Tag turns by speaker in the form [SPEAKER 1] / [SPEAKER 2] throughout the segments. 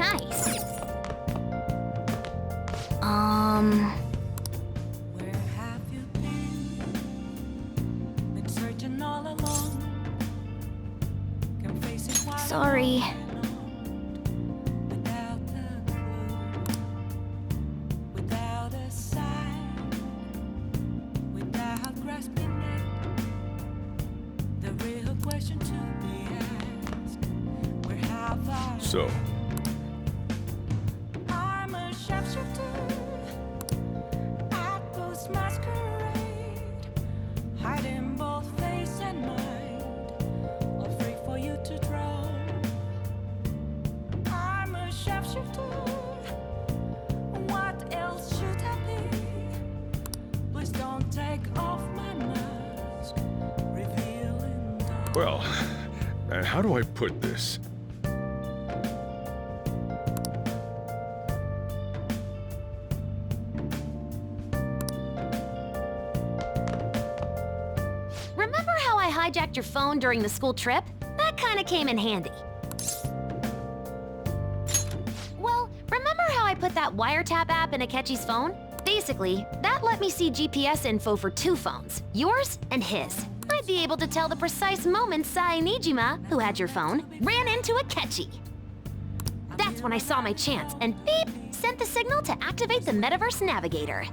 [SPEAKER 1] Nice.
[SPEAKER 2] Where have you been? Been searching all along. Can face it while
[SPEAKER 1] Sorry.
[SPEAKER 2] without a clue, without a sign, without grasping it. The real question to be asked: where have I?
[SPEAKER 3] So,
[SPEAKER 2] I'm a sharpshooter. Outpost masquerade, hiding both face and mind, all free for you to draw. I'm a sharpshooter. What else should I be? Please don't take off my mask, revealing dark.
[SPEAKER 3] well, how do I put this?
[SPEAKER 1] Remember how I hijacked your phone during the school trip? That kinda came in handy. Well, remember how I put that wiretap app in Akechi's phone? Basically, that let me see GPS info for two phones, yours and his. I'd be able to tell the precise moment Sai Nijima, who had your phone, ran into Akechi. That's when I saw my chance, and beep, sent the signal to activate the Metaverse Navigator.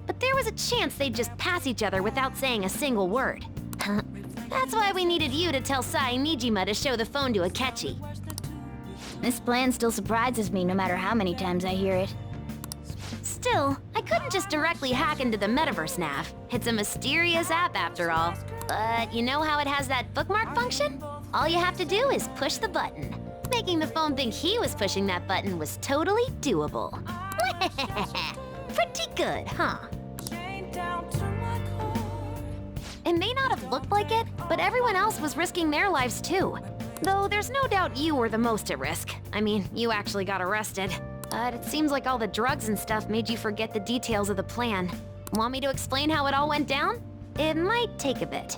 [SPEAKER 1] But there was a chance they'd just pass each other without saying a single word. That's why we needed you to tell Sai Nijima to show the phone to Akechi.
[SPEAKER 4] This plan still surprises me no matter how many times I hear it.
[SPEAKER 1] Still, I couldn't just directly hack into the Metaverse Nav. It's a mysterious app after all. But you know how it has that bookmark function? All you have to do is push the button. Making the phone think he was pushing that button was totally doable. Pretty good, huh?
[SPEAKER 2] Chained down to my core.
[SPEAKER 1] It may not have looked like it, but everyone else was risking their lives too. Though there's no doubt you were the most at risk. I mean, you actually got arrested. But it seems like all the drugs and stuff made you forget the details of the plan. Want me to explain how it all went down? It might take a bit.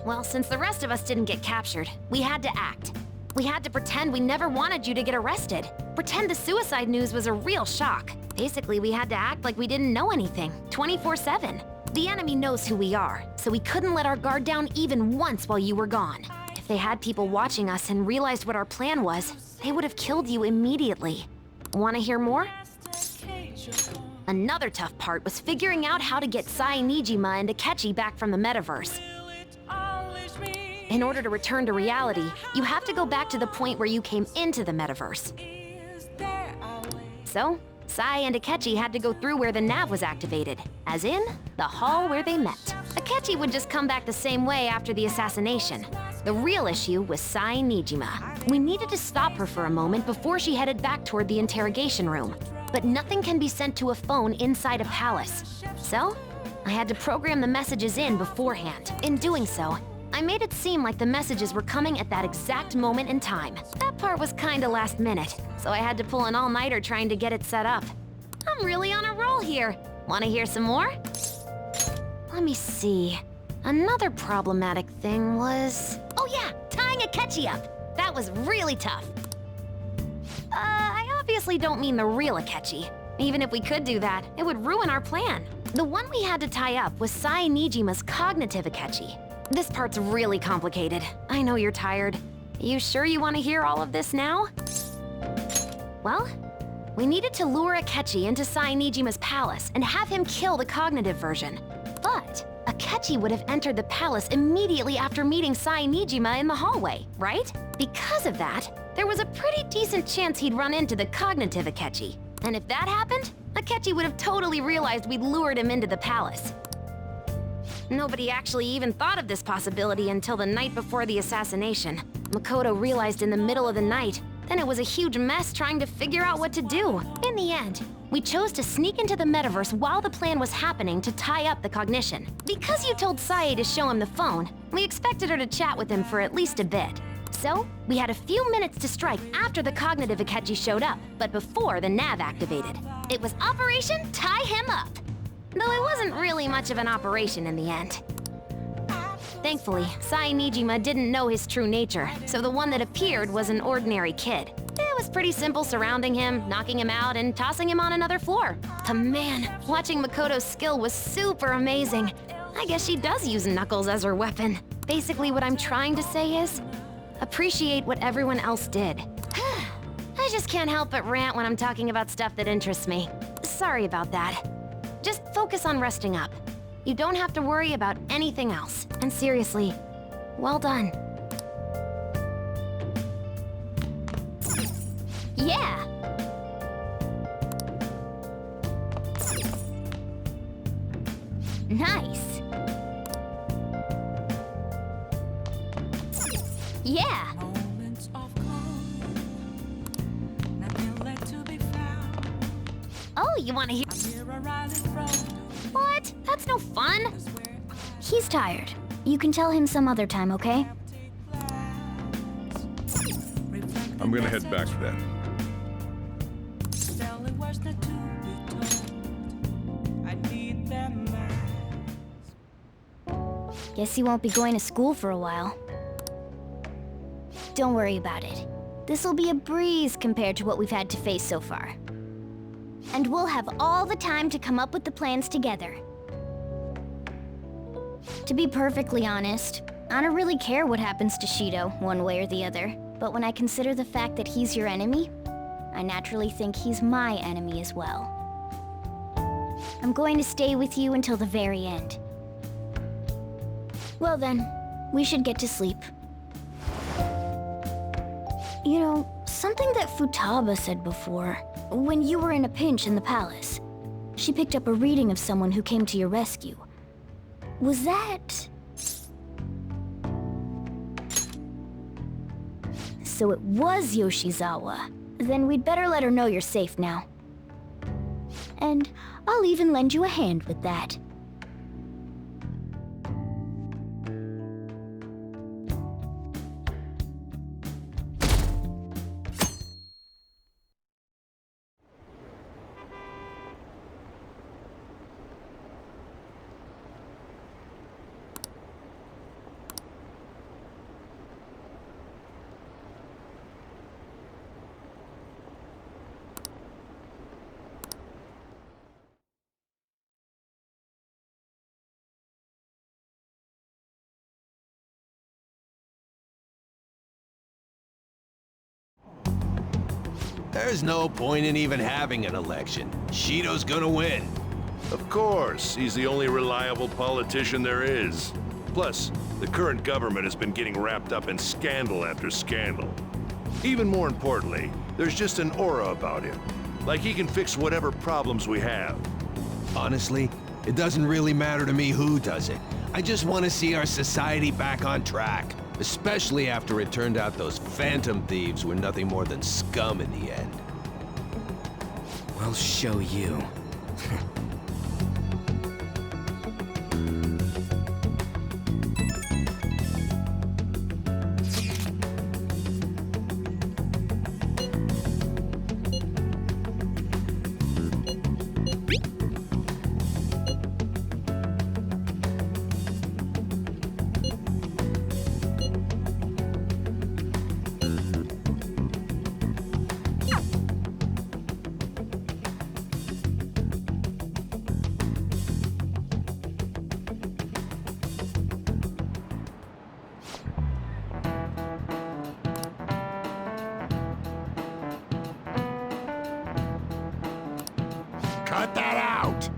[SPEAKER 1] Well, since the rest of us didn't get captured, we had to act. We had to pretend we never wanted you to get arrested. Pretend the suicide news was a real shock. Basically, we had to act like we didn't know anything, 24/7. The enemy knows who we are, so we couldn't let our guard down even once while you were gone. If they had people watching us and realized what our plan was, they would have killed you immediately. Want to hear more? Another tough part was figuring out how to get Sai Nijima and Akechi back from the metaverse. In order to return to reality, you have to go back to the point where you came into the metaverse. So, Sai and Akechi had to go through where the nav was activated, as in, the hall where they met. Akechi would just come back the same way after the assassination. The real issue was Sai Nijima. We needed to stop her for a moment before she headed back toward the interrogation room. But nothing can be sent to a phone inside a palace. So, I had to program the messages in beforehand. In doing so, I made it seem like the messages were coming at that exact moment in time. That part was kinda last minute, so I had to pull an all-nighter trying to get it set up. I'm really on a roll here. Wanna hear some more? Let me see. Another problematic thing was... Oh yeah, tying Akechi up. That was really tough. I obviously don't mean the real Akechi. Even if we could do that, it would ruin our plan. The one we had to tie up was Sai Nijima's cognitive Akechi. This part's really complicated. I know you're tired. You sure you want to hear all of this now? Well, we needed to lure Akechi into Sai Nijima's palace and have him kill the cognitive version. But Akechi would have entered the palace immediately after meeting Sai Nijima in the hallway, right? Because of that, there was a pretty decent chance he'd run into the cognitive Akechi. And if that happened, Akechi would have totally realized we'd lured him into the palace. Nobody actually even thought of this possibility until the night before the assassination. Makoto realized in the middle of the night, then it was a huge mess trying to figure out what to do. In the end, we chose to sneak into the metaverse while the plan was happening to tie up the cognition. Because you told Sae to show him the phone, we expected her to chat with him for at least a bit. So, we had a few minutes to strike after the cognitive Akechi showed up, but before the nav activated. It was Operation Tie Him Up! Though it wasn't really much of an operation in the end. Thankfully, Sai Nijima didn't know his true nature, so the one that appeared was an ordinary kid. It was pretty simple surrounding him, knocking him out, and tossing him on another floor. But man, watching Makoto's skill was super amazing. I guess she does use Knuckles as her weapon. Basically, what I'm trying to say is, appreciate what everyone else did. I just can't help but rant when I'm talking about stuff that interests me. Sorry about that. Just focus on resting up. You don't have to worry about anything else. And seriously, well done.
[SPEAKER 4] Yeah! Nice! Yeah!
[SPEAKER 2] Moments of calm, nothing left to be found.
[SPEAKER 1] Oh, you want to hear?
[SPEAKER 2] Here I ride the road,
[SPEAKER 1] What? That's no fun.
[SPEAKER 2] where
[SPEAKER 4] He's tired. You can tell him some other time, okay?
[SPEAKER 2] I take plans.
[SPEAKER 3] I'm gonna head back then.
[SPEAKER 2] Telling words not to be told. I need them back.
[SPEAKER 4] Guess he won't be going to school for a while. Don't worry about it. This'll be a breeze compared to what we've had to face so far. And we'll have all the time to come up with the plans together. To be perfectly honest, I don't really care what happens to Shido, one way or the other. But when I consider the fact that he's your enemy, I naturally think he's my enemy as well. I'm going to stay with you until the very end. Well then, we should get to sleep. You know, something that Futaba said before, when you were in a pinch in the palace, she picked up a reading of someone who came to your rescue. Was that... So it was Yoshizawa. Then we'd better let her know you're safe now. And I'll even lend you a hand with that.
[SPEAKER 5] There's no point in even having an election. Shido's gonna win.
[SPEAKER 6] Of course, he's the only reliable politician there is. Plus, the current government has been getting wrapped up in scandal after scandal. Even more importantly, there's just an aura about him. Like he can fix whatever problems we have.
[SPEAKER 5] Honestly, it doesn't really matter to me who does it. I just want to see our society back on track. Especially after it turned out those phantom thieves were nothing more than scum in the end.
[SPEAKER 7] We'll show you.
[SPEAKER 5] Cut that out!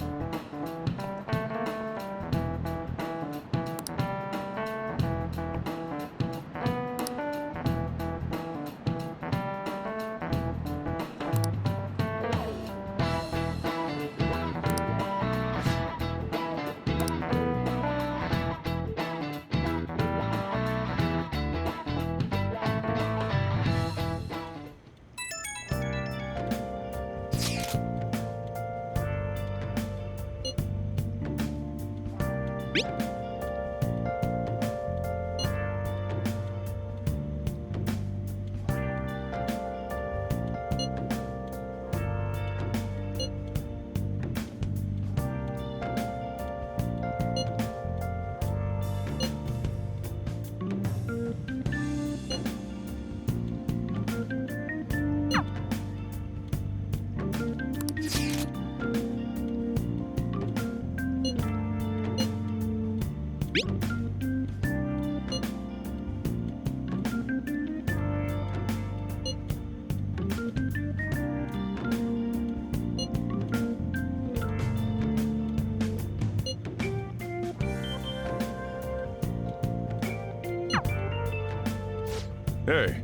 [SPEAKER 3] Hey.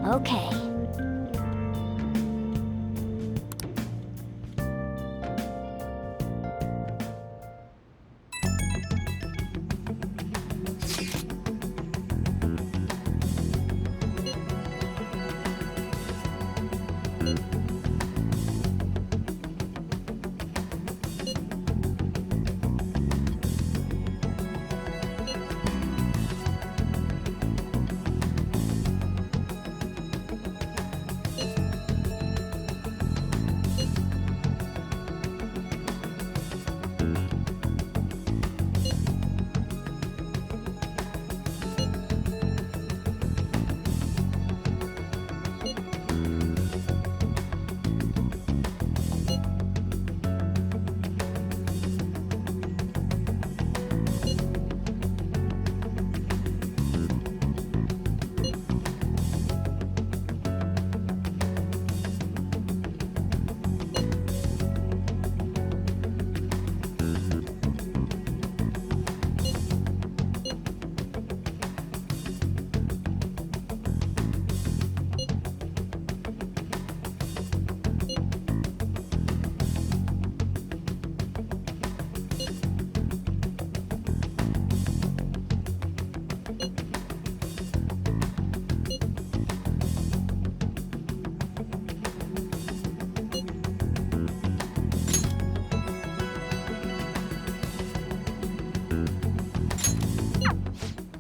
[SPEAKER 4] Okay.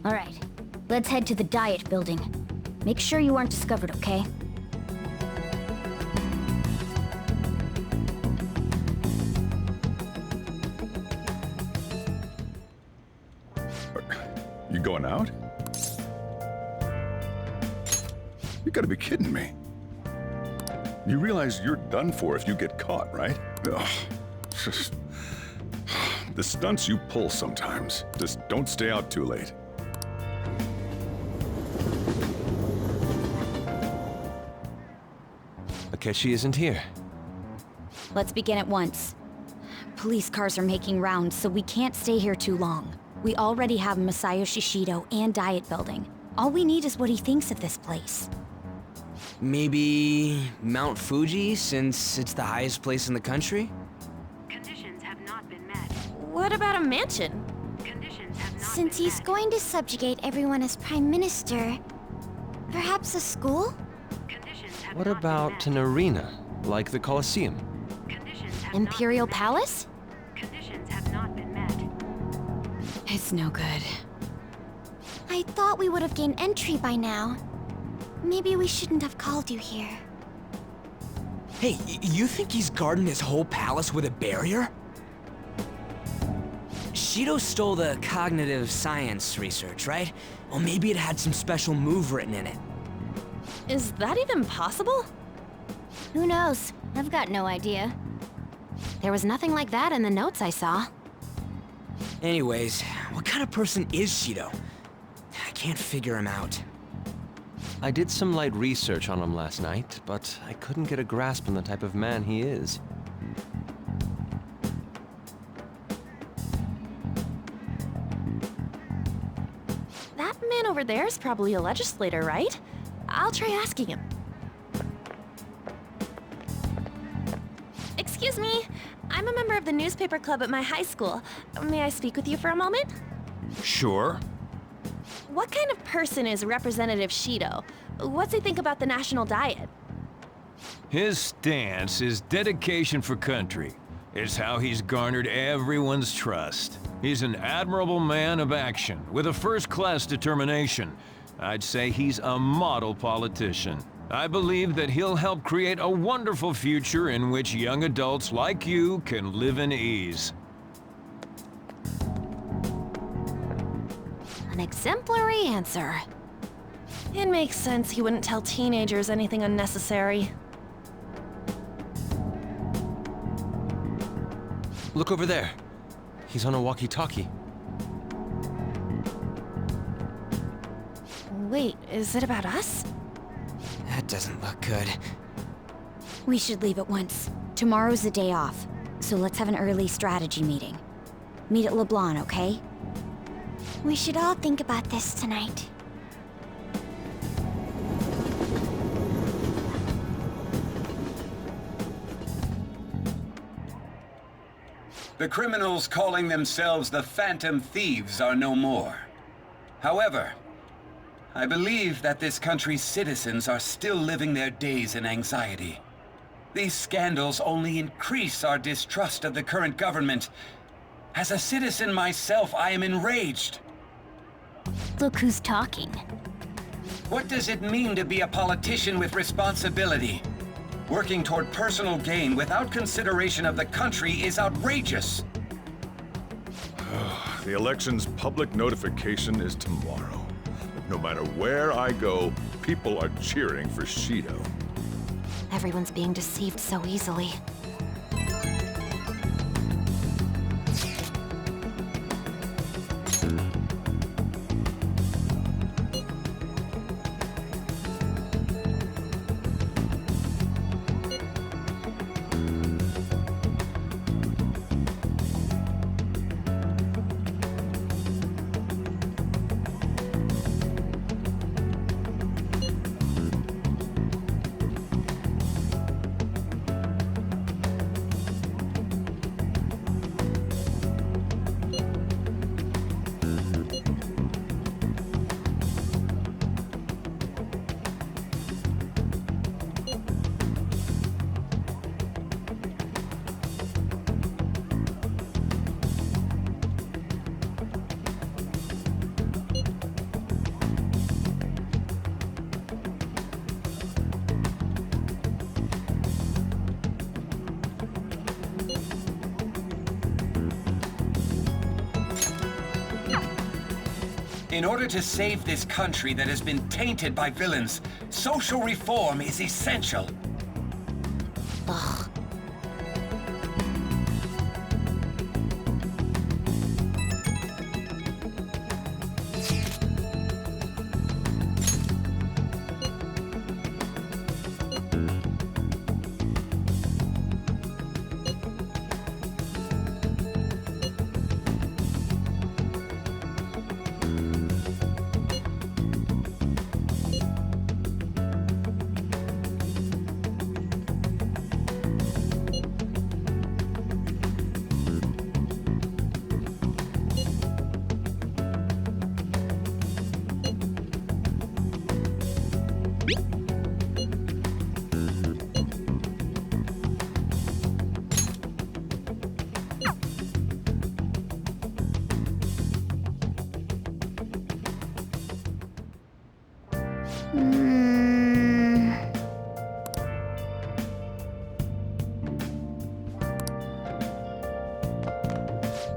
[SPEAKER 4] All right, let's head to the diet building. Make sure you aren't discovered, okay?
[SPEAKER 3] You going out? You gotta be kidding me. You realize you're done for if you get caught, right? Ugh. Just... The stunts you pull sometimes. Just don't stay out too late.
[SPEAKER 7] Akechi isn't here.
[SPEAKER 8] Let's begin at once. Police cars are making rounds, so we can't stay here too long. We already have Masayoshi Shido and diet building. All we need is what he thinks of this place.
[SPEAKER 7] Maybe Mount Fuji, since it's the highest place in the country?
[SPEAKER 1] Conditions have not been met.
[SPEAKER 8] What about a mansion?
[SPEAKER 1] Conditions have not
[SPEAKER 4] Since
[SPEAKER 1] been
[SPEAKER 4] he's
[SPEAKER 1] met.
[SPEAKER 4] going to subjugate everyone as Prime Minister, perhaps a school?
[SPEAKER 1] Conditions have
[SPEAKER 7] What
[SPEAKER 1] not
[SPEAKER 7] about
[SPEAKER 1] been
[SPEAKER 7] an arena, like the Colosseum?
[SPEAKER 1] met. Conditions have
[SPEAKER 8] Imperial
[SPEAKER 1] not been
[SPEAKER 8] Palace?
[SPEAKER 1] met. Conditions have not been met.
[SPEAKER 8] It's no good.
[SPEAKER 4] I thought we would have gained entry by now. Maybe we shouldn't have called you here.
[SPEAKER 7] Hey, you think he's guarding his whole palace with a barrier? Shido stole the cognitive science research, right? Well, maybe it had some special move written in it.
[SPEAKER 8] Is that even possible?
[SPEAKER 4] Who knows? I've got no idea.
[SPEAKER 1] There was nothing like that in the notes I saw.
[SPEAKER 7] Anyways, what kind of person is Shido? I can't figure him out. I did some light research on him last night, but I couldn't get a grasp on the type of man he is.
[SPEAKER 8] That man over there is probably a legislator, right? I'll try asking him. Excuse me, I'm a member of the newspaper club at my high school. May I speak with you for a moment?
[SPEAKER 3] Sure.
[SPEAKER 8] What kind of person is Representative Shido? What's he think about the national diet?
[SPEAKER 9] His stance is dedication for country. It's how he's garnered everyone's trust. He's an admirable man of action with a first-class determination. I'd say he's a model politician. I believe that he'll help create a wonderful future in which young adults like you can live in ease.
[SPEAKER 1] An exemplary answer.
[SPEAKER 8] It makes sense he wouldn't tell teenagers anything unnecessary.
[SPEAKER 7] Look over there. He's on a walkie-talkie.
[SPEAKER 8] Wait, is it about us?
[SPEAKER 7] That doesn't look good.
[SPEAKER 8] We should leave at once. Tomorrow's the day off, so let's have an early strategy meeting. Meet at LeBlanc, okay?
[SPEAKER 4] We should all think about this tonight.
[SPEAKER 10] The criminals calling themselves the Phantom Thieves are no more. However, I believe that this country's citizens are still living their days in anxiety. These scandals only increase our distrust of the current government. As a citizen myself, I am enraged.
[SPEAKER 4] Look who's talking.
[SPEAKER 10] What does it mean to be a politician with responsibility? Working toward personal gain without consideration of the country is outrageous.
[SPEAKER 3] The election's public notification is tomorrow. No matter where I go, people are cheering for Shido.
[SPEAKER 1] Everyone's being deceived so easily.
[SPEAKER 10] In order to save this country that has been tainted by villains, social reform is essential.
[SPEAKER 1] Ugh.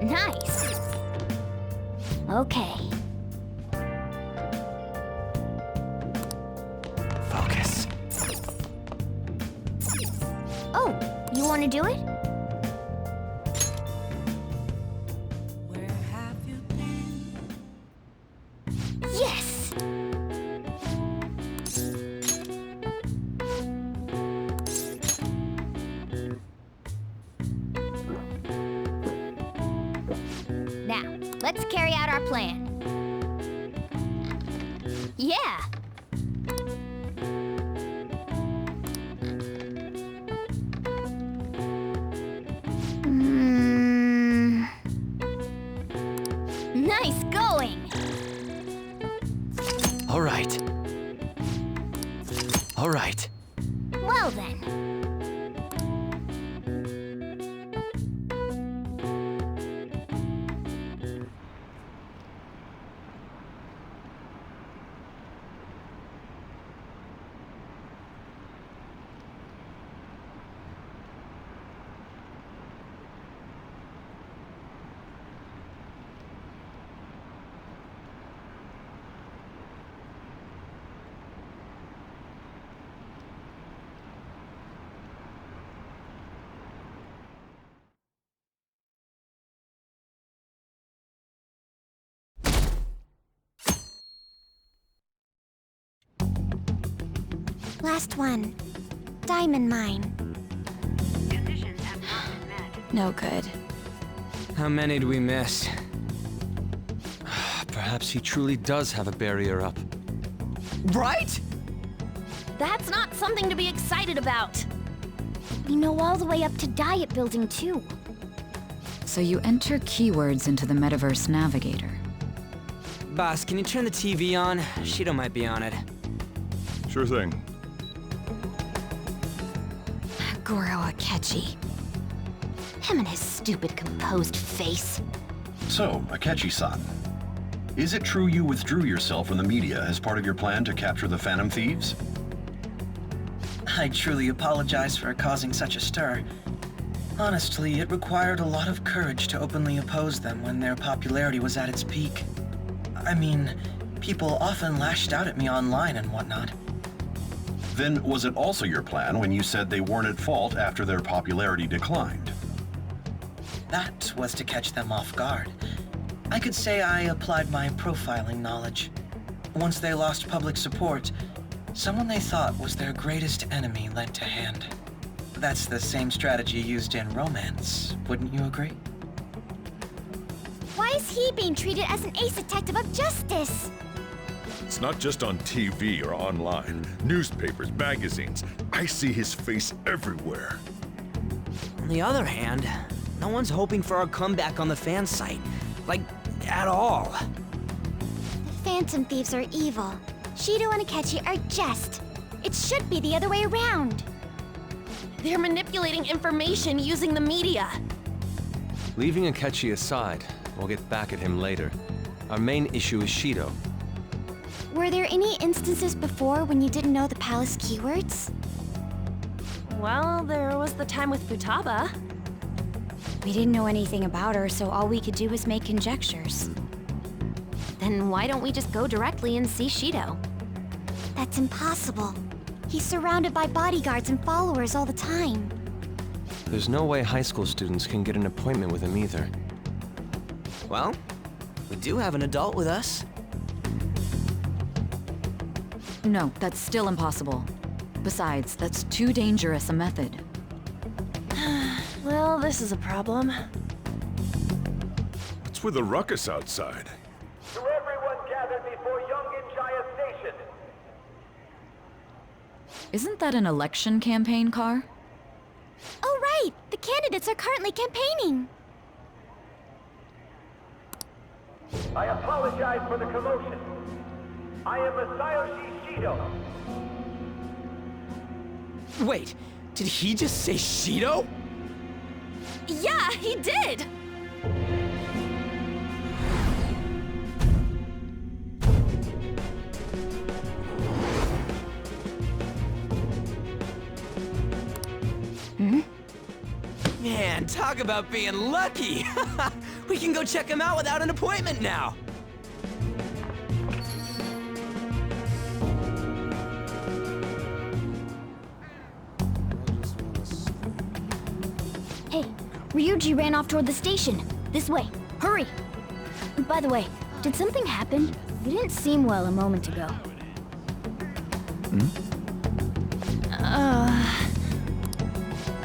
[SPEAKER 4] Nice. Okay.
[SPEAKER 7] Focus.
[SPEAKER 4] Oh, you want to do it?
[SPEAKER 2] Where have you been?
[SPEAKER 4] Yes! Now, let's carry out our plan. Yeah! Nice going!
[SPEAKER 7] All right. All right.
[SPEAKER 4] Well then. Last one. Diamond mine.
[SPEAKER 8] No good.
[SPEAKER 7] How many do we miss? Perhaps he truly does have a barrier up. Right?
[SPEAKER 1] That's not something to be excited about.
[SPEAKER 4] We know all the way up to Diet Building, too.
[SPEAKER 11] So you enter keywords into the Metaverse Navigator.
[SPEAKER 7] Boss, can you turn the TV on? Shido might be on it.
[SPEAKER 3] Sure thing.
[SPEAKER 8] Goro Akechi.
[SPEAKER 1] Him and his stupid composed face.
[SPEAKER 12] So, Akechi-san, is it true you withdrew yourself from the media as part of your plan to capture the Phantom Thieves?
[SPEAKER 13] I truly apologize for causing such a stir. Honestly, it required a lot of courage to openly oppose them when their popularity was at its peak. I mean, people often lashed out at me online and whatnot.
[SPEAKER 12] Then was it also your plan when you said they weren't at fault after their popularity declined?
[SPEAKER 13] That was to catch them off guard. I could say I applied my profiling knowledge. Once they lost public support, someone they thought was their greatest enemy led to hand. That's the same strategy used in romance, wouldn't you agree?
[SPEAKER 4] Why is he being treated as an ace detective of justice?
[SPEAKER 3] It's not just on TV or online. Newspapers, magazines. I see his face everywhere.
[SPEAKER 7] On the other hand, no one's hoping for our comeback on the fan site. Like, at all.
[SPEAKER 4] The Phantom Thieves are evil. Shido and Akechi are just. It should be the other way around.
[SPEAKER 1] They're manipulating information using the media.
[SPEAKER 7] Leaving Akechi aside, we'll get back at him later. Our main issue is Shido.
[SPEAKER 4] Were there any instances before when you didn't know the palace keywords?
[SPEAKER 1] Well, there was the time with Futaba.
[SPEAKER 8] We didn't know anything about her, so all we could do was make conjectures.
[SPEAKER 1] Then why don't we just go directly and see Shido?
[SPEAKER 4] That's impossible. He's surrounded by bodyguards and followers all the time.
[SPEAKER 7] There's no way high school students can get an appointment with him either. Well, we do have an adult with us.
[SPEAKER 11] No, that's still impossible. Besides, that's too dangerous a method.
[SPEAKER 1] Well, this is a problem.
[SPEAKER 3] What's with the ruckus outside?
[SPEAKER 14] To everyone gathered before Yongen-Jaya Station.
[SPEAKER 11] Isn't that an election campaign car?
[SPEAKER 4] Oh, right! The candidates are currently campaigning.
[SPEAKER 14] I apologize for the commotion. I am Masayoshi Shido.
[SPEAKER 7] Wait, did he just say Shido?
[SPEAKER 1] Yeah, he did!
[SPEAKER 7] Man, talk about being lucky! We can go check him out without an appointment now!
[SPEAKER 4] Hey, Ryuji ran off toward the station. This way. Hurry! By the way, did something happen? You didn't seem well a moment ago.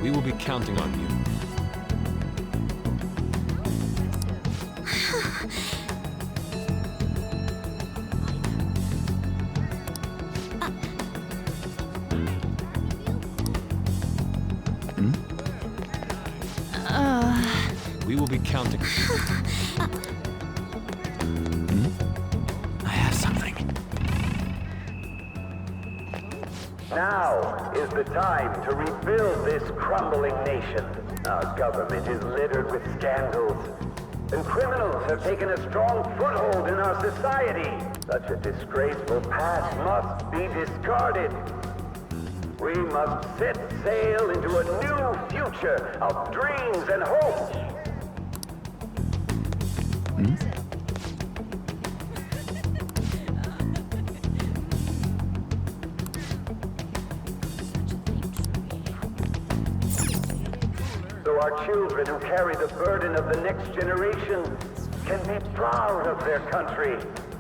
[SPEAKER 7] We will be counting on you. We will be counting. I have something.
[SPEAKER 14] Now is the time to rebuild this crumbling nation. Our government is littered with scandals, and criminals have taken a strong foothold in our society. Such a disgraceful past must be discarded. We must set sail into a new future of dreams and hopes. So our children who carry the burden of the next generation can be proud of their country.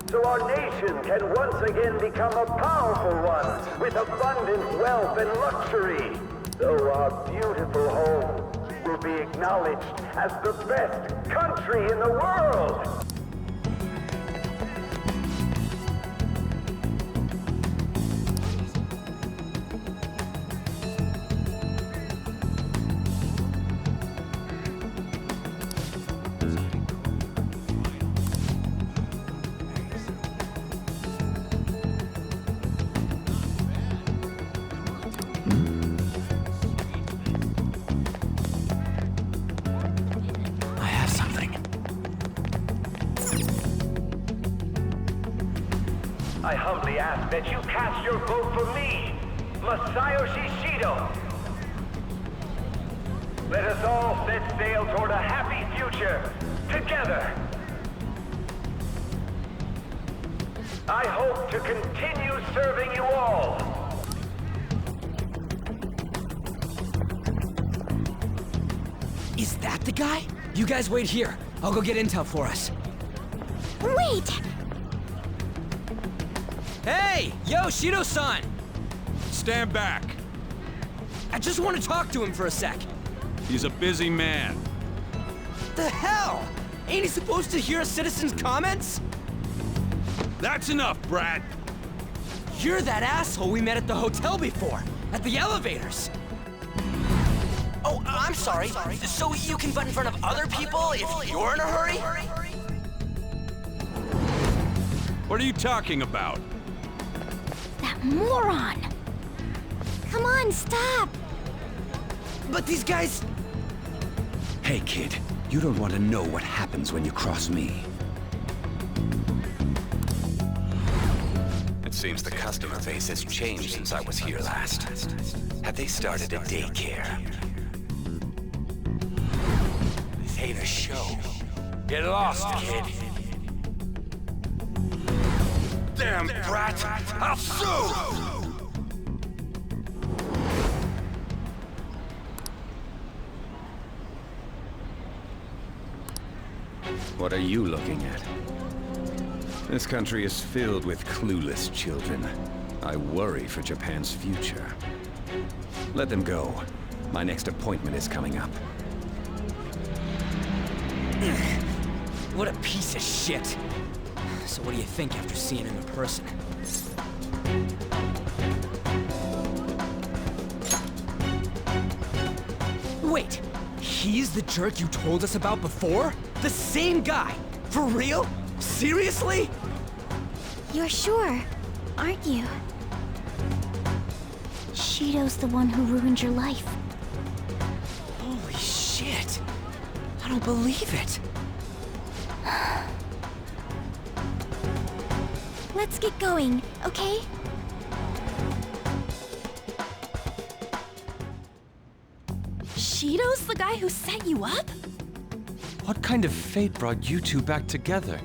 [SPEAKER 14] so our nation can once again become a powerful one with abundant wealth and luxury. So our beautiful home will be acknowledged as the best country in the world. I humbly ask that you cast your vote for me, Masayoshi Shido. Let us all set sail toward a happy future, together. I hope to continue serving you all.
[SPEAKER 7] Is that the guy? You guys wait here. I'll go get intel for us.
[SPEAKER 4] Wait!
[SPEAKER 7] Hey! Yo, Shido-san!
[SPEAKER 9] Stand back.
[SPEAKER 7] I just want to talk to him for a sec.
[SPEAKER 9] He's a busy man.
[SPEAKER 7] The hell? Ain't he supposed to hear a citizen's comments?
[SPEAKER 9] That's enough, brat.
[SPEAKER 7] You're that asshole we met at the hotel before, at the elevators. Oh, I'm sorry. So you can butt in front of other people if you're in a hurry?
[SPEAKER 9] What are you talking about?
[SPEAKER 4] That moron! Come on, stop!
[SPEAKER 7] But these guys...
[SPEAKER 10] Hey, kid. You don't want to know what happens when you cross me. It seems the customer base has changed since I was here last. Have they started a daycare? This ain't a show. Get lost, kid. Damn brat! I'll sue! What are you looking at? This country is filled with clueless children. I worry for Japan's future. Let them go. My next appointment is coming up.
[SPEAKER 7] What a piece of shit. So what do you think after seeing him in person? Wait, he's the jerk you told us about before? The same guy? For real? Seriously?
[SPEAKER 4] You're sure, aren't you? Shido's the one who ruined your life.
[SPEAKER 7] Holy shit. I don't believe it.
[SPEAKER 4] Let's get going, okay?
[SPEAKER 1] Shido's the guy who set you up?
[SPEAKER 7] What kind of fate brought you two back together?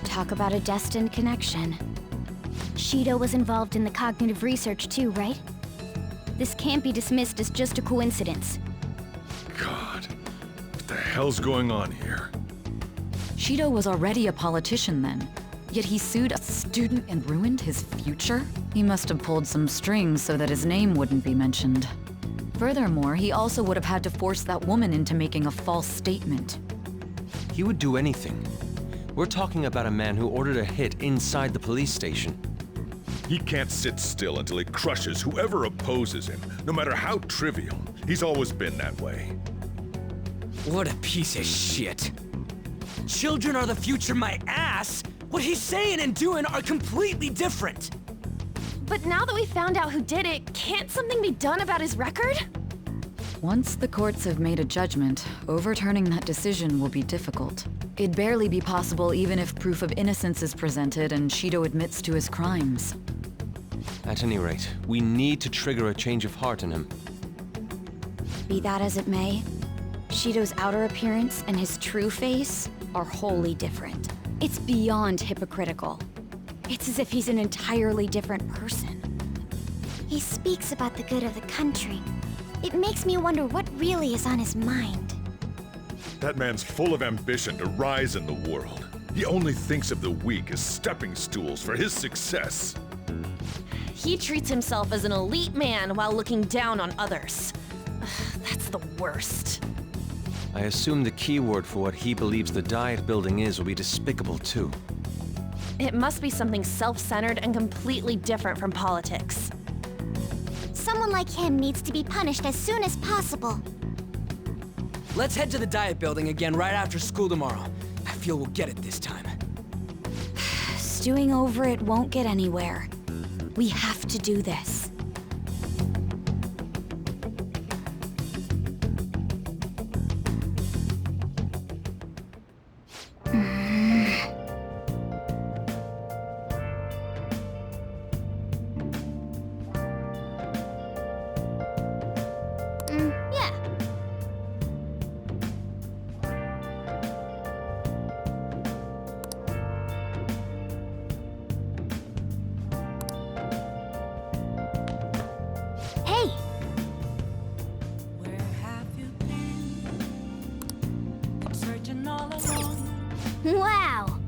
[SPEAKER 4] Talk about a destined connection. Shido was involved in the cognitive research too, right? This can't be dismissed as just a coincidence.
[SPEAKER 3] God, what the hell's going on here?
[SPEAKER 11] Shido was already a politician then, yet he sued a student and ruined his future? He must have pulled some strings so that his name wouldn't be mentioned. Furthermore, he also would have had to force that woman into making a false statement.
[SPEAKER 7] He would do anything. We're talking about a man who ordered a hit inside the police station.
[SPEAKER 3] He can't sit still until he crushes whoever opposes him, no matter how trivial. He's always been that way.
[SPEAKER 7] What a piece of shit. Children are the future, my ass! What he's saying and doing are completely different!
[SPEAKER 1] But now that we found out who did it, can't something be done about his record?
[SPEAKER 11] Once the courts have made a judgment, overturning that decision will be difficult. It'd barely be possible even if proof of innocence is presented and Shido admits to his crimes.
[SPEAKER 7] At any rate, we need to trigger a change of heart in him.
[SPEAKER 8] Be that as it may, Shido's outer appearance and his true face are wholly different. It's beyond hypocritical. It's as if he's an entirely different person.
[SPEAKER 4] He speaks about the good of the country. It makes me wonder what really is on his mind.
[SPEAKER 3] That man's full of ambition to rise in the world. He only thinks of the weak as stepping stools for his success.
[SPEAKER 1] He treats himself as an elite man while looking down on others. That's the worst.
[SPEAKER 7] I assume the keyword for what he believes the Diet Building is will be despicable too.
[SPEAKER 1] It must be something self-centered and completely different from politics.
[SPEAKER 4] Someone like him needs to be punished as soon as possible.
[SPEAKER 15] Let's head to the Diet Building again right after school tomorrow. I feel we'll get it this time.
[SPEAKER 8] Stewing over it won't get anywhere. We have to do this.
[SPEAKER 4] Yeah. Hey!
[SPEAKER 2] Where have you been? Been searching all along,
[SPEAKER 4] Wow!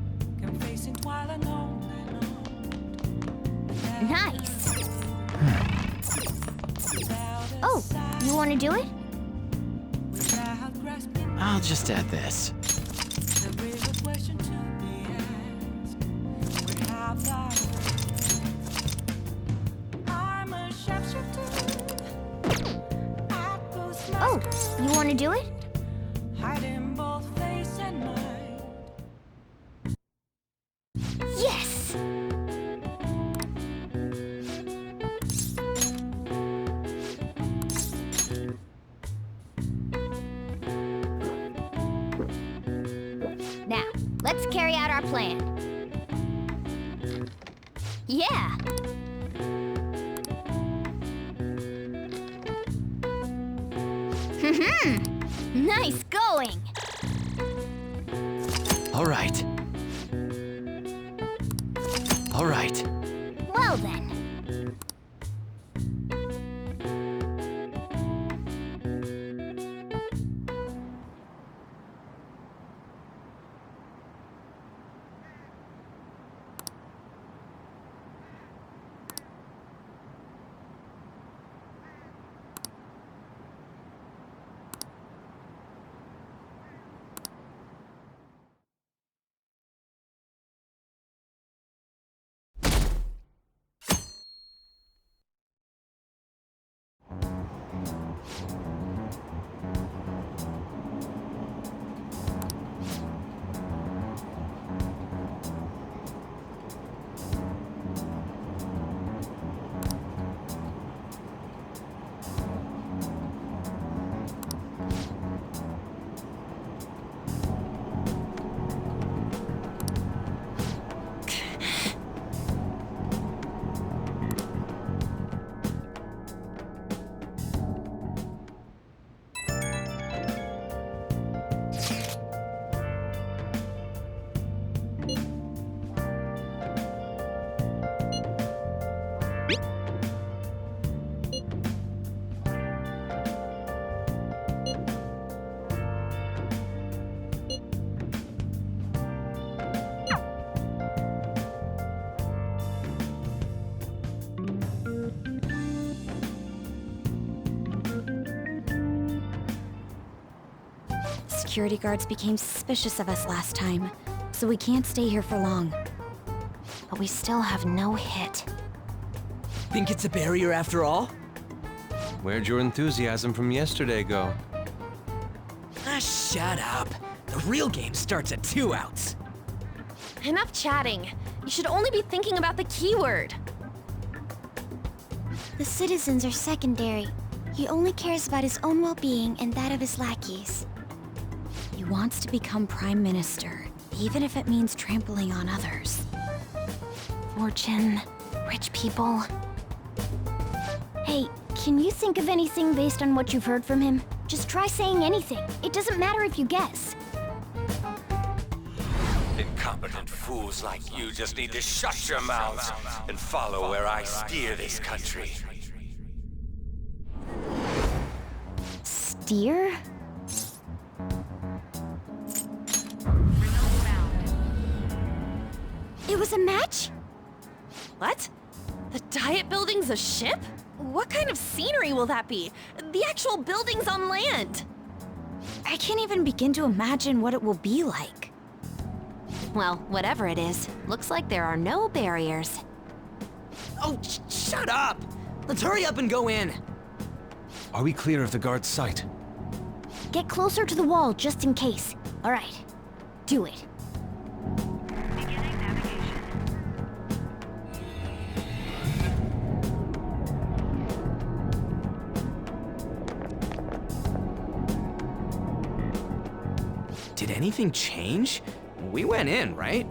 [SPEAKER 2] confessing while alone and on.
[SPEAKER 4] Nice! Oh, you want to do it?
[SPEAKER 2] Without grasping,
[SPEAKER 7] I'll just add this.
[SPEAKER 2] there is a question to be asked. Where have thou been? I'm a sharpshooter. I post my
[SPEAKER 4] Oh, you want to do it?
[SPEAKER 2] hiding both face and mind.
[SPEAKER 4] Yes! Now, let's carry out our plan. Yeah! Nice going!
[SPEAKER 7] All right. All right.
[SPEAKER 4] Well then.
[SPEAKER 8] Security guards became suspicious of us last time, so we can't stay here for long.
[SPEAKER 1] But we still have no hit.
[SPEAKER 15] Think it's a barrier after all?
[SPEAKER 7] Where'd your enthusiasm from yesterday go?
[SPEAKER 15] Ah, shut up. The real game starts at 2 outs.
[SPEAKER 1] Enough chatting. You should only be thinking about the keyword.
[SPEAKER 4] The citizens are secondary. He only cares about his own well-being and that of his lackeys.
[SPEAKER 8] He wants to become Prime Minister, even if it means trampling on others.
[SPEAKER 1] Fortune, rich people.
[SPEAKER 4] Hey, can you think of anything based on what you've heard from him? Just try saying anything. It doesn't matter if you guess.
[SPEAKER 16] Incompetent fools like you just need to shut your mouths and follow where I steer this country.
[SPEAKER 4] deer? It was a match?
[SPEAKER 1] What? The Diet Building's a ship? What kind of scenery will that be? The actual building's on land.
[SPEAKER 8] I can't even begin to imagine what it will be like.
[SPEAKER 1] Well, whatever it is, looks like there are no barriers.
[SPEAKER 15] Oh, shut up! Let's hurry up and go in.
[SPEAKER 7] Are we clear of the guard's sight?
[SPEAKER 4] Get closer to the wall just in case. All right, do it.
[SPEAKER 15] Did anything change? We went in, right?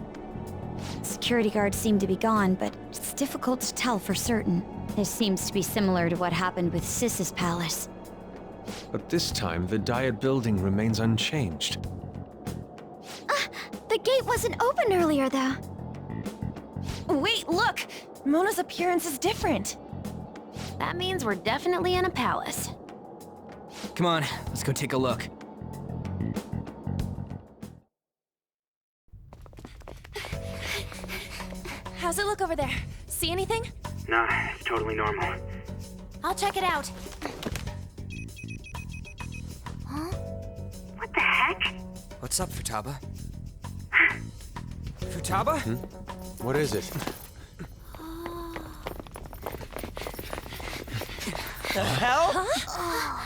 [SPEAKER 8] Security guards seem to be gone, but it's difficult to tell for certain. This seems to be similar to what happened with Sis's palace.
[SPEAKER 7] But this time, the Diet Building remains unchanged.
[SPEAKER 4] The gate wasn't open earlier, though.
[SPEAKER 1] Wait, look! Mona's appearance is different. That means we're definitely in a palace.
[SPEAKER 15] Come on, let's go take a look.
[SPEAKER 1] How's it look over there? See anything?
[SPEAKER 17] Nah, it's totally normal.
[SPEAKER 1] I'll check it out.
[SPEAKER 4] Huh?
[SPEAKER 17] What the heck?
[SPEAKER 15] What's up, Futaba? Futaba?
[SPEAKER 7] What is it?
[SPEAKER 15] The hell?
[SPEAKER 1] Huh?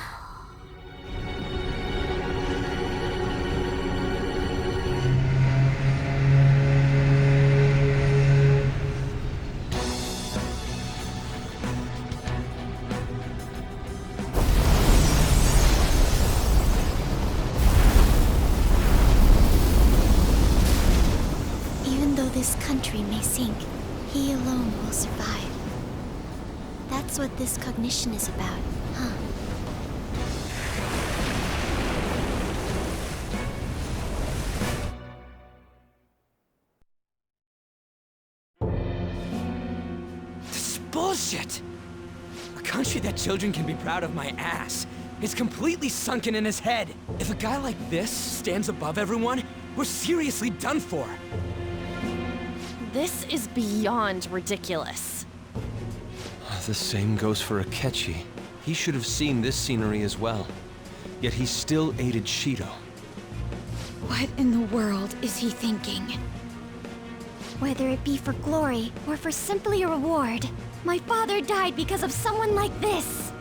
[SPEAKER 4] Even though this country may sink, he alone will survive. That's what this cognition is about, huh?
[SPEAKER 15] This is bullshit! A country that children can be proud of my ass is completely sunken in his head. If a guy like this stands above everyone, we're seriously done for.
[SPEAKER 1] This is beyond ridiculous.
[SPEAKER 7] The same goes for Akechi. He should have seen this scenery as well. Yet he still aided Shido.
[SPEAKER 8] What in the world is he thinking?
[SPEAKER 4] Whether it be for glory or for simply a reward, my father died because of someone like this.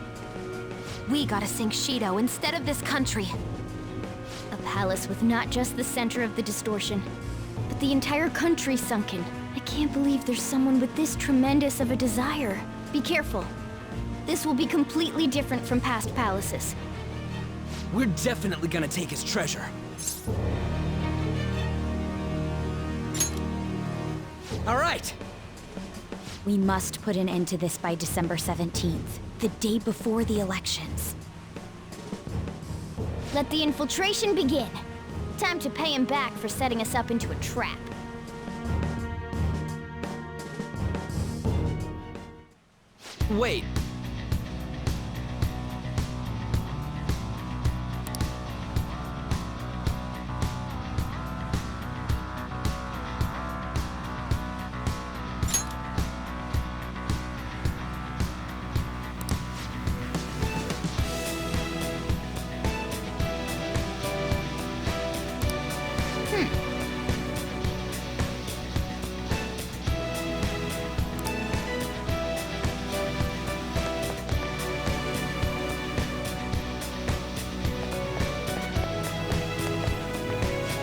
[SPEAKER 1] We gotta sink Shido instead of this country.
[SPEAKER 4] A palace with not just the center of the distortion, but the entire country sunken. I can't believe there's someone with this tremendous of a desire. Be careful. This will be completely different from past palaces.
[SPEAKER 15] We're definitely gonna take his treasure. All right!
[SPEAKER 8] We must put an end to this by December 17th, the day before the elections.
[SPEAKER 4] Let the infiltration begin. Time to pay him back for setting us up into a trap.
[SPEAKER 15] Wait.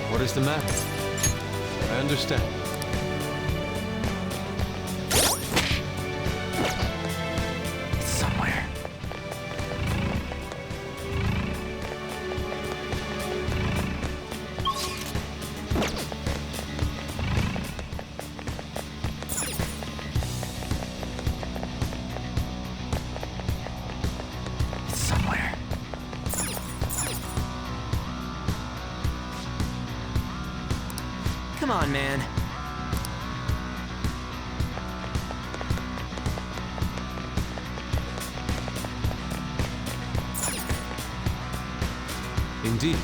[SPEAKER 7] What is the matter? I understand.
[SPEAKER 15] It's somewhere. It's somewhere. Come on, man.
[SPEAKER 7] Indeed.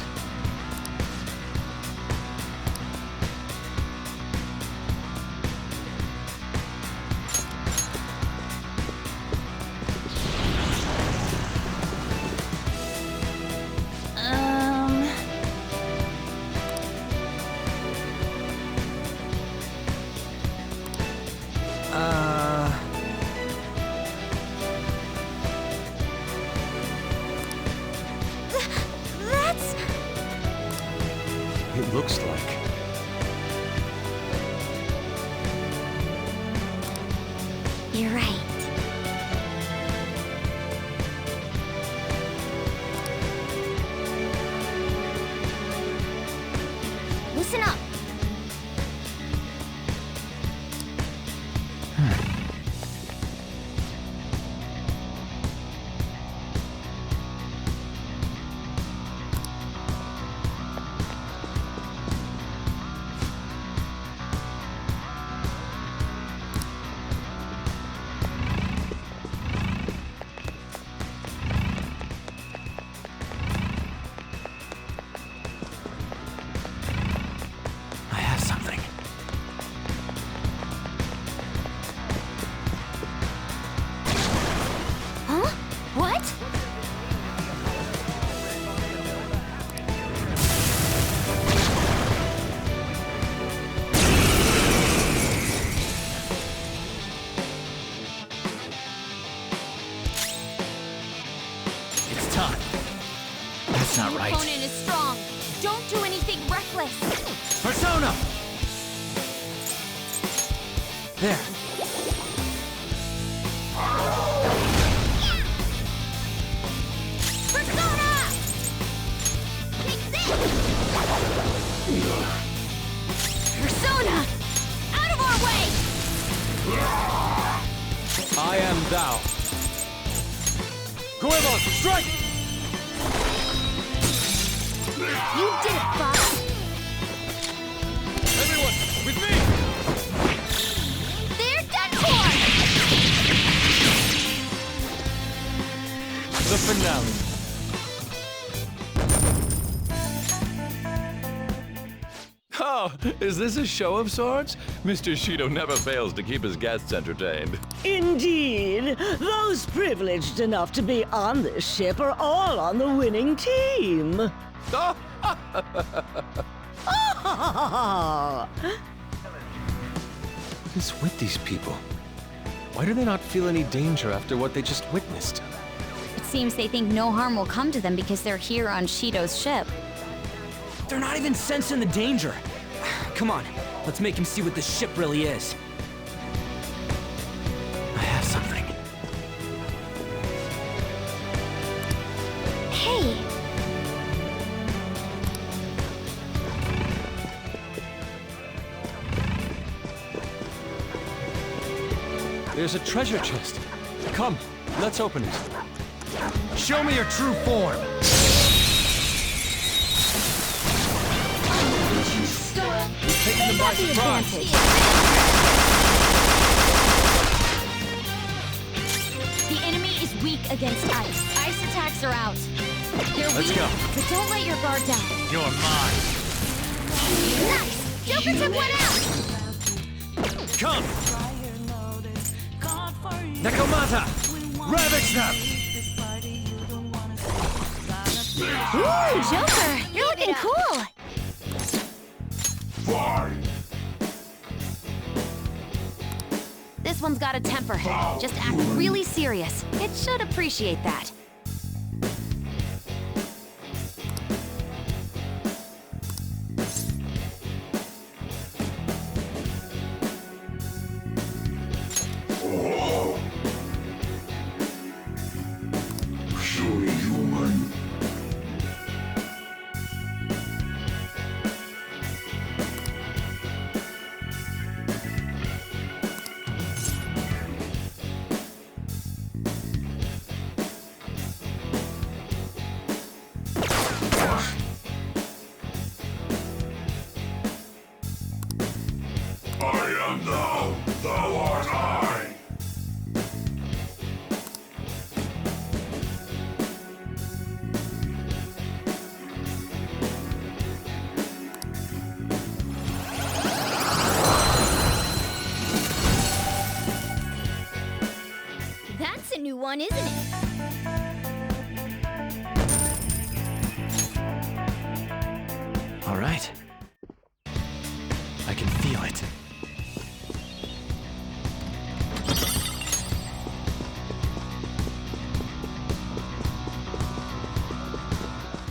[SPEAKER 4] That's...
[SPEAKER 7] It looks like.
[SPEAKER 4] You're right. Listen up.
[SPEAKER 7] I have something.
[SPEAKER 4] Huh? What?
[SPEAKER 9] It's time. That's not
[SPEAKER 8] Your
[SPEAKER 9] right.
[SPEAKER 8] opponent is strong. Don't do anything reckless.
[SPEAKER 9] Persona!
[SPEAKER 7] There.
[SPEAKER 8] Persona! Take this! Persona! Out of our way!
[SPEAKER 7] I am thou. Goemon, strike!
[SPEAKER 4] You did it, Fox.
[SPEAKER 9] Everyone, with me!
[SPEAKER 8] They're done for!
[SPEAKER 9] The finale. Oh, is this a show of sorts? Mr. Shido never fails to keep his guests entertained.
[SPEAKER 18] Indeed. Those privileged enough to be on this ship are all on the winning team.
[SPEAKER 9] Oh!
[SPEAKER 7] What is with these people? Why do they not feel any danger after what they just witnessed?
[SPEAKER 8] It seems they think no harm will come to them because they're here on Shido's ship.
[SPEAKER 15] They're not even sensing the danger. Come on, let's make him see what this ship really is.
[SPEAKER 7] I have something.
[SPEAKER 4] Hey,
[SPEAKER 7] There's a treasure chest. Come, let's open it.
[SPEAKER 9] Show me your true form!
[SPEAKER 7] Taking them by surprise.
[SPEAKER 8] The enemy is weak against ice. Ice attacks are out. They're
[SPEAKER 9] Let's
[SPEAKER 8] weak,
[SPEAKER 9] go.
[SPEAKER 8] but don't let your guard down.
[SPEAKER 9] You're mine.
[SPEAKER 8] Nice! Joker took one out!
[SPEAKER 9] Come! Nekomata! Ravage them!
[SPEAKER 8] Ooh, Joker! You're looking cool!
[SPEAKER 1] This one's got a temper. Just act really serious. It should appreciate that.
[SPEAKER 4] fun, isn't it?
[SPEAKER 7] All right. I can feel it.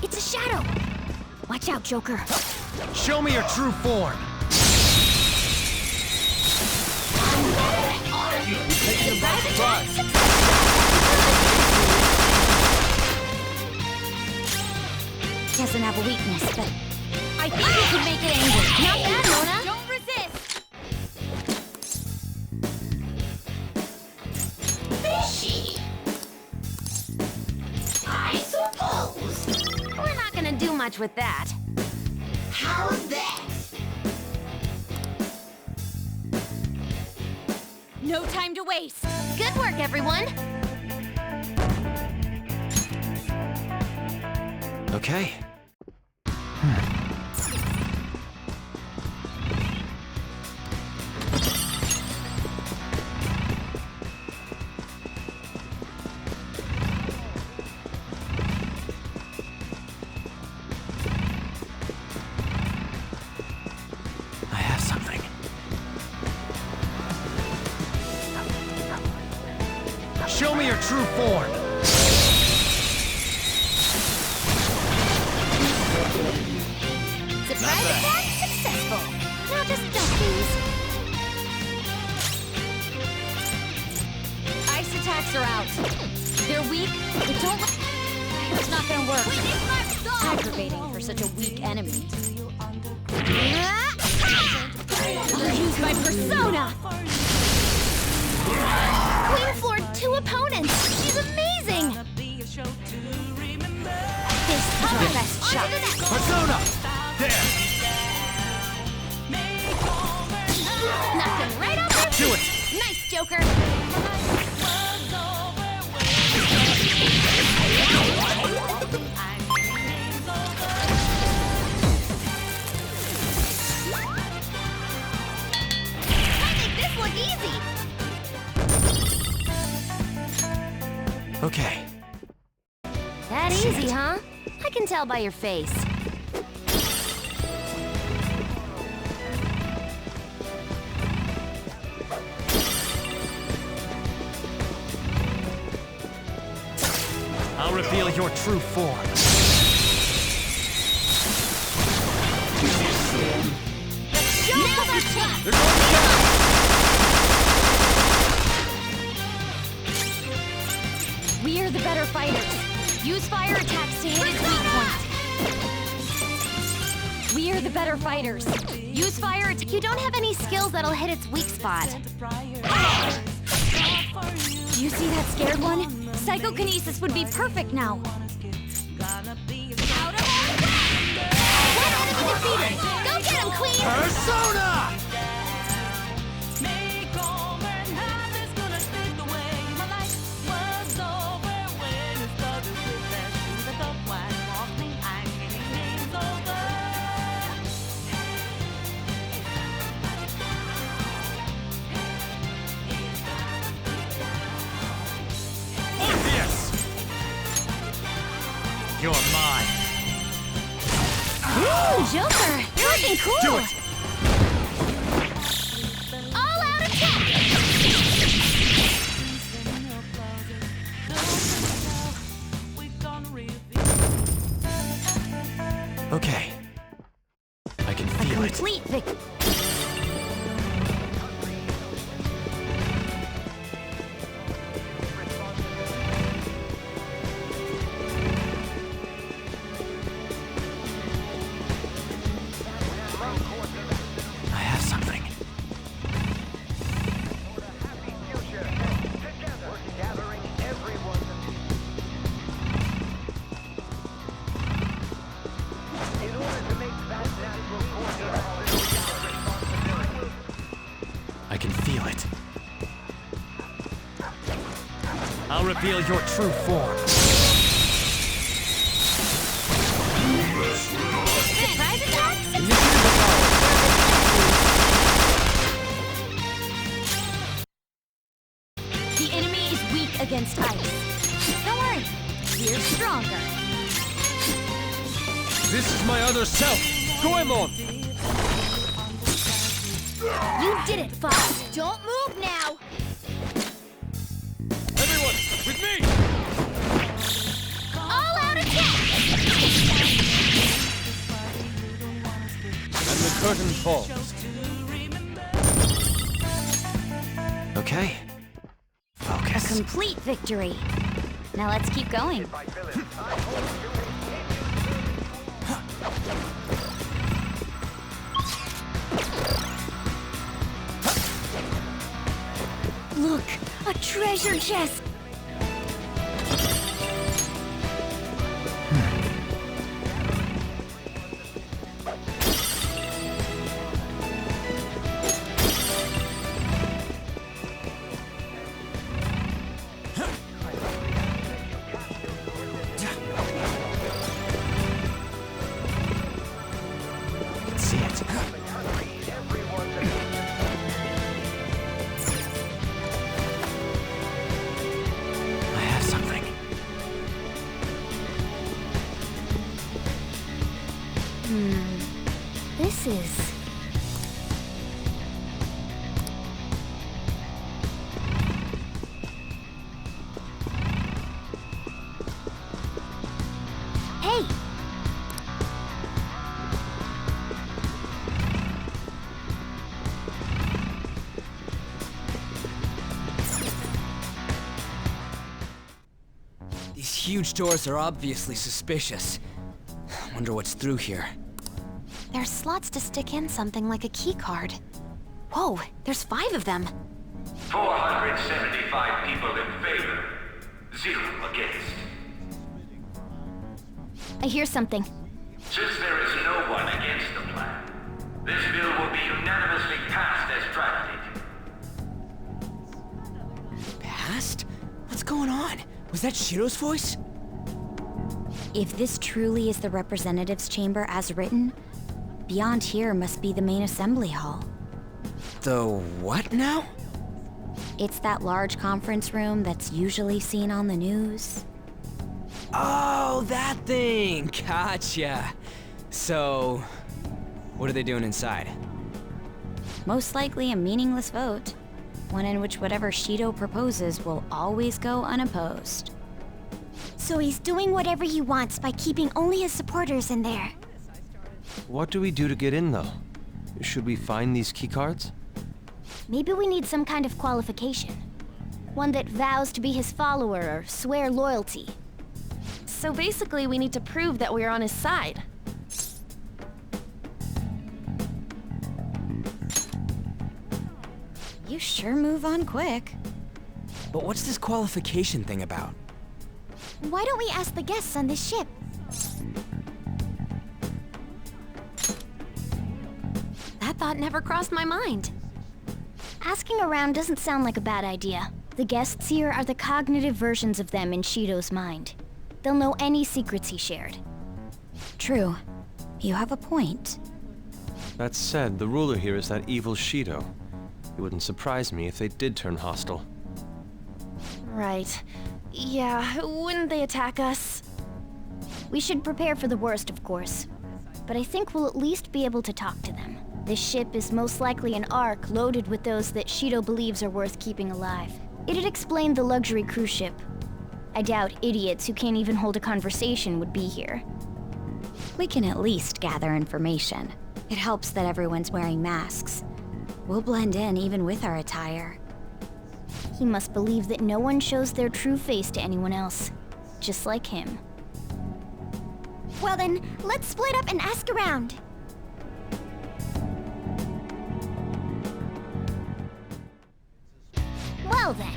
[SPEAKER 4] It's a shadow! Watch out, Joker.
[SPEAKER 7] Show me your true form.
[SPEAKER 8] Doesn't have a weakness, but I think we can make it angry.
[SPEAKER 4] Not bad, Mona.
[SPEAKER 8] Don't resist!
[SPEAKER 1] Fishy. I suppose. We're not gonna do much with that. How's that?
[SPEAKER 8] No time to waste.
[SPEAKER 1] Good work, everyone.
[SPEAKER 7] Okay. I have something. Show me your true form.
[SPEAKER 4] Surprise attack successful. Now just dump these.
[SPEAKER 8] Ice attacks are out. They're weak, but don't... It's not gonna work. Aggravating for such a weak enemy. I'll use my persona!
[SPEAKER 4] Queen floored 2 opponents. She's amazing.
[SPEAKER 8] This is our best shot.
[SPEAKER 7] Persona! There!
[SPEAKER 4] Knocked him right off their
[SPEAKER 7] Do
[SPEAKER 4] feet. Nice, Joker. I make this look easy.
[SPEAKER 7] Okay.
[SPEAKER 1] That easy, huh? I can tell by your face.
[SPEAKER 7] I'll reveal your true form.
[SPEAKER 4] Now's our chance.
[SPEAKER 8] We are the better fighters. Use fire attacks to hit its weak point. We are the better fighters. Use fire attacks.
[SPEAKER 1] You don't have any skills that'll hit its weak spot.
[SPEAKER 8] Do you see that scared one? Psychokinesis would be perfect now.
[SPEAKER 4] One enemy defeated. Go get him, Queen.
[SPEAKER 7] Persona! You're mine.
[SPEAKER 4] Ooh, Joker, you're looking cool.
[SPEAKER 7] Do it!
[SPEAKER 4] All-out attack.
[SPEAKER 7] Okay. I can feel it.
[SPEAKER 8] Complete victory.
[SPEAKER 7] I have something. I can feel it. I'll reveal your true form.
[SPEAKER 4] Surprise attack
[SPEAKER 8] The enemy is weak against ice.
[SPEAKER 9] This is my other self, Goemon!
[SPEAKER 4] You did it, Fox. Don't move now.
[SPEAKER 9] Everyone, with me!
[SPEAKER 4] All out attack!
[SPEAKER 9] And the curtain falls.
[SPEAKER 7] Okay. Focus.
[SPEAKER 8] A complete victory. Now let's keep going.
[SPEAKER 4] Look, a treasure chest.
[SPEAKER 7] See it. I have something.
[SPEAKER 4] This is... Hey!
[SPEAKER 15] These huge doors are obviously suspicious. Wonder what's through here.
[SPEAKER 1] There's slots to stick in something like a key card. Whoa, there's 5 of them.
[SPEAKER 14] 475 people in favor, 0 against.
[SPEAKER 4] I hear something.
[SPEAKER 14] Since there is no one against the plan, this bill will be unanimously passed as drafted.
[SPEAKER 15] Past? What's going on? Was that Shido's voice?
[SPEAKER 8] If this truly is the representatives' chamber as written, beyond here must be the main assembly hall.
[SPEAKER 15] The what now?
[SPEAKER 8] It's that large conference room that's usually seen on the news.
[SPEAKER 15] Oh, that thing! Gotcha. So, what are they doing inside?
[SPEAKER 8] Most likely a meaningless vote. One in which whatever Shido proposes will always go unopposed.
[SPEAKER 4] So he's doing whatever he wants by keeping only his supporters in there.
[SPEAKER 7] What do we do to get in, though? Should we find these keycards?
[SPEAKER 4] Maybe we need some kind of qualification. One that vows to be his follower or swear loyalty.
[SPEAKER 1] So basically, we need to prove that we're on his side.
[SPEAKER 8] You sure move on quick.
[SPEAKER 15] But what's this qualification thing about?
[SPEAKER 4] Why don't we ask the guests on this ship?
[SPEAKER 1] That thought never crossed my mind.
[SPEAKER 4] Asking around doesn't sound like a bad idea. The guests here are the cognitive versions of them in Shido's mind. They'll know any secrets he shared.
[SPEAKER 8] True. You have a point.
[SPEAKER 7] That said, the ruler here is that evil Shido. It wouldn't surprise me if they did turn hostile.
[SPEAKER 1] Right. Yeah, wouldn't they attack us?
[SPEAKER 4] We should prepare for the worst, of course. But I think we'll at least be able to talk to them. This ship is most likely an Ark loaded with those that Shido believes are worth keeping alive. It'd explain the luxury cruise ship. I doubt idiots who can't even hold a conversation would be here.
[SPEAKER 8] We can at least gather information. It helps that everyone's wearing masks. We'll blend in even with our attire.
[SPEAKER 4] He must believe that no one shows their true face to anyone else. Just like him. Well then, let's split up and ask around. Well then,